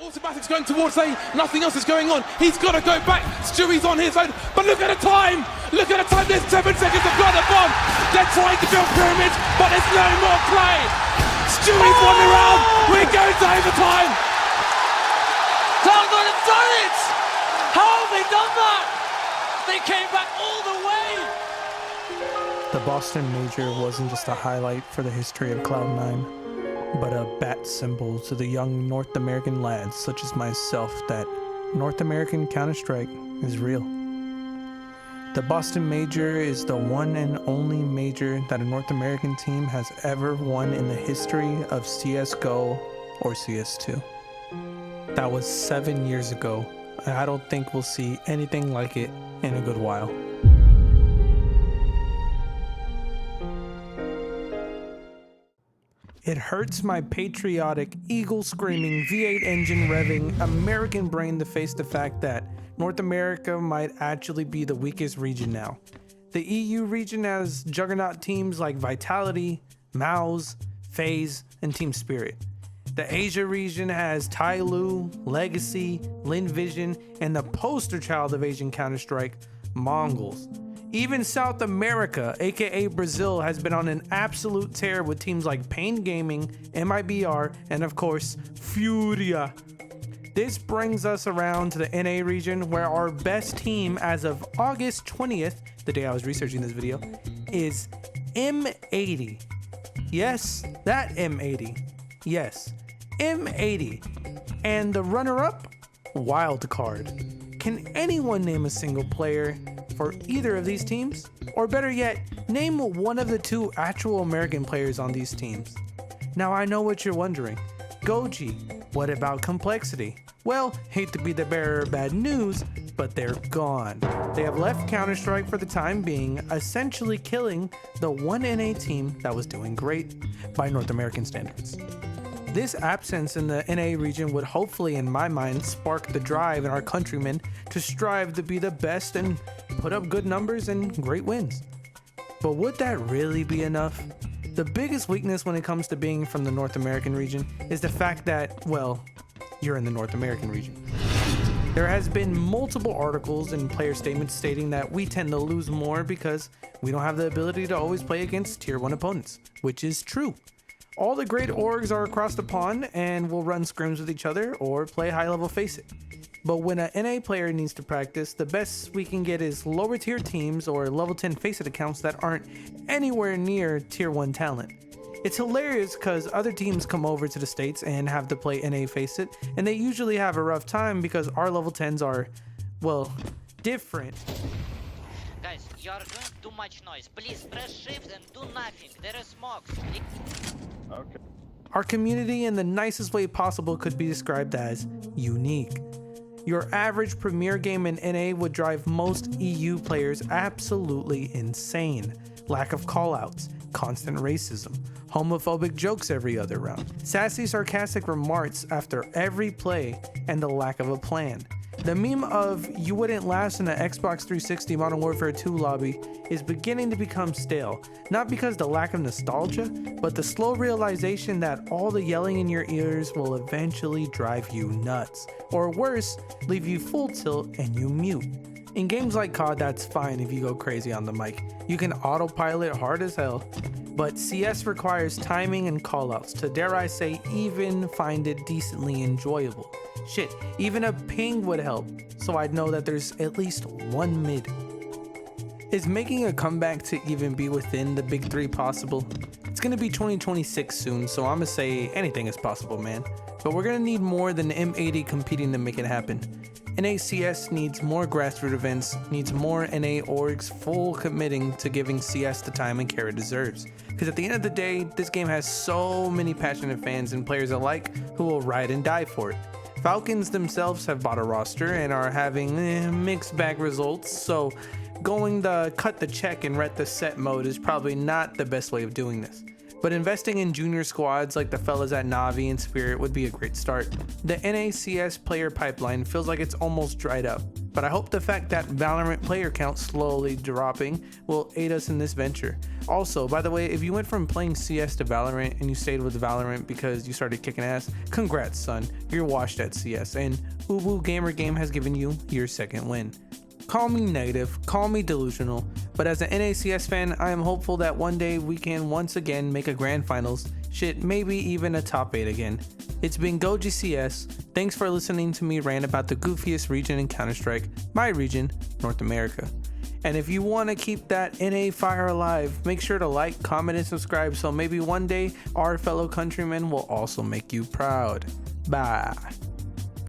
Automatic's going towards nothing else is going on. He's got to go back. Stewie's on his own. But look at the time. Look at the time. There's 7 seconds to blow the bomb. They're trying to build pyramids, but there's no more play. Stewie's won the round. We're going to overtime. Cloud9 have done it. How have they done that? They came back all the way. The Boston Major wasn't just a highlight for the history of Cloud9, but a bat symbol to the young North American lads such as myself that North American Counter-Strike is real. The Boston Major is the one and only major that a North American team has ever won in the history of CSGO or CS2. That was 7 years ago, and I don't think we'll see anything like it in a good while. It hurts my patriotic, eagle-screaming, V8 engine revving American brain to face the fact that North America might actually be the weakest region now. The EU region has juggernaut teams like Vitality, Mouse, FaZe, and Team Spirit. The Asia region has Tyloo, Legacy, Linvision, and the poster child of Asian Counter-Strike, Mongols. Even South America, aka Brazil, has been on an absolute tear with teams like Pain Gaming, MIBR, and of course, Furia. This brings us around to the NA region, where our best team as of August 20th, the day I was researching this video, is M80. Yes, that M80. Yes, M80. And the runner-up? Wildcard. Can anyone name a single player for either of these teams? Or better yet, name one of the 2 actual American players on these teams. Now I know what you're wondering. Goji, what about Complexity? Well, hate to be the bearer of bad news, but they're gone. They have left Counter-Strike for the time being, essentially killing the one NA team that was doing great by North American standards. This absence in the NA region would hopefully, in my mind, spark the drive in our countrymen to strive to be the best and put up good numbers and great wins. But would that really be enough? The biggest weakness when it comes to being from the North American region is the fact that, well, you're in the North American region. There has been multiple articles and player statements stating that we tend to lose more because we don't have the ability to always play against tier 1 opponents, which is true. All the great orgs are across the pond and will run scrims with each other or play high level Face It. But when a NA player needs to practice, the best we can get is lower tier teams or level 10 Face It accounts that aren't anywhere near tier 1 talent. It's hilarious because other teams come over to the States and have to play NA Face It, and they usually have a rough time because our level 10s are, well, different. Guys, you are doing too much noise. Please press shift and do nothing. There is smokes. Okay. Our community in the nicest way possible could be described as unique. Your average premier game in NA would drive most EU players absolutely insane. Lack of callouts, constant racism, homophobic jokes every other round, sassy sarcastic remarks after every play, and the lack of a plan. The meme of "you wouldn't last in an Xbox 360 Modern Warfare 2 lobby" is beginning to become stale, not because the lack of nostalgia, but the slow realization that all the yelling in your ears will eventually drive you nuts, or worse, leave you full tilt and you mute. In games like COD, that's fine if you go crazy on the mic. You can autopilot hard as hell, but CS requires timing and callouts to, dare I say, even find it decently enjoyable. Shit, even a ping would help, so I'd know that there's at least one mid. Is making a comeback to even be within the big 3 possible? It's gonna be 2026 soon, so I'ma say anything is possible, man. But we're gonna need more than M80 competing to make it happen. NACS needs more grassroots events, needs more NA orgs full committing to giving CS the time and care it deserves. Because at the end of the day, this game has so many passionate fans and players alike who will ride and die for it. Falcons themselves have bought a roster and are having mixed bag results, so going the cut the check and ret the set mode is probably not the best way of doing this. But investing in junior squads like the fellas at Navi and Spirit would be a great start. The NACS player pipeline feels like it's almost dried up. but I hope the fact that Valorant player count slowly dropping will aid us in this venture. Also, by the way, if you went from playing CS to Valorant and you stayed with Valorant because you started kicking ass, congrats son, you're washed at CS and Ubu Gamer Game has given you your second win. Call me negative, call me delusional, but as an NACS fan, I am hopeful that one day we can once again make a grand finals, shit, maybe even a top 8 again. It's been GoGCS, thanks for listening to me rant about the goofiest region in Counter-Strike, my region, North America. And if you want to keep that NA fire alive, make sure to like, comment, and subscribe so maybe one day our fellow countrymen will also make you proud. Bye.